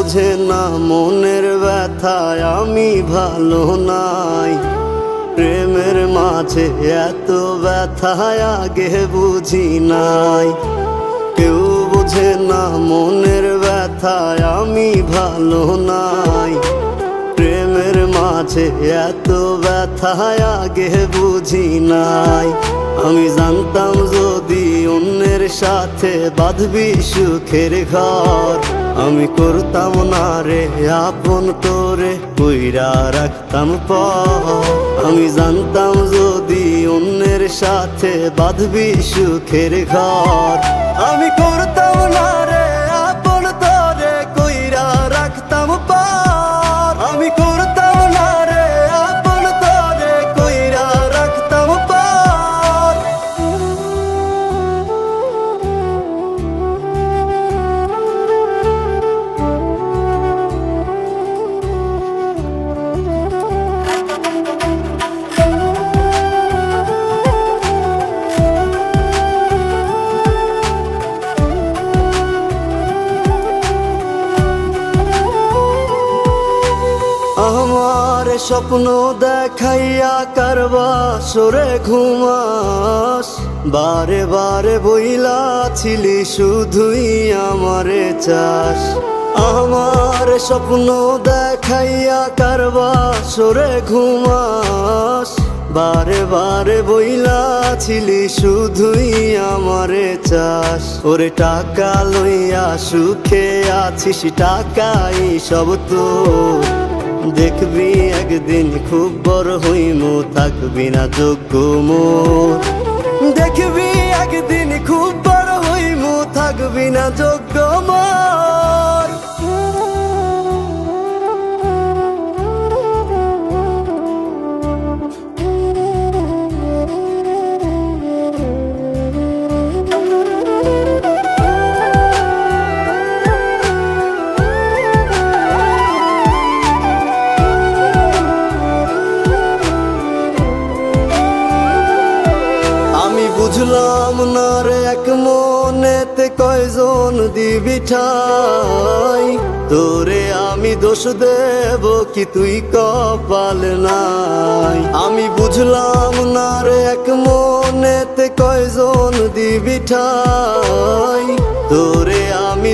বোঝে না মনের ব্যথায় আমি ভালো নাই। প্রেমের মাঝে এত ব্যথায় আগে বুঝি নাই। কেউ বোঝে না মনের ব্যথায় আমি ভালো নাই। প্রেমের মাঝে এত ব্যথায় আগে বুঝি নাই। আমি জানতাম যদি অন্যের সাথে বাঁধবি সুখের ঘর, আমি করতাম না রে আপন তোরে কইরা রাখতাম পর। আমি জানতাম যদি অন্যের সাথে বাঁধবি সুখের ঘর, আমি করতাম না রে আপন তোরে কইরা রাখতাম পর। আমি করতাম না রে আপন তোরে কইরা রাখতাম পর। আমার স্বপ্ন দেখাইয়া কারবা সরে ঘুমাস, বারে বারে বইলা ছিলি শুধুই আমারে চাস। আমার স্বপ্ন দেখাইয়া কারবা সরে ঘুমাস, বারে বারে বইলা ছিলি শুধুই আমারে চাস। ওরে টাকা লইয়া সুখে আছিস, টাকাই সব তো দেখবি একদিন খুব বড় হইমু, থাকবি না যোগ্য মোর। দেখবি একদিন খুব বড় হইমু, থাকবি না যোগ্য মোর। বুঝলাম না রে এক মনেতে কয়জন দিবি ঠাই, তোরে আমি দোষ দেব কি তুই কপাল নাই। আমি বুঝলাম না রে এক মনেতে কয়জন দিবি ঠাই, তোরে আমি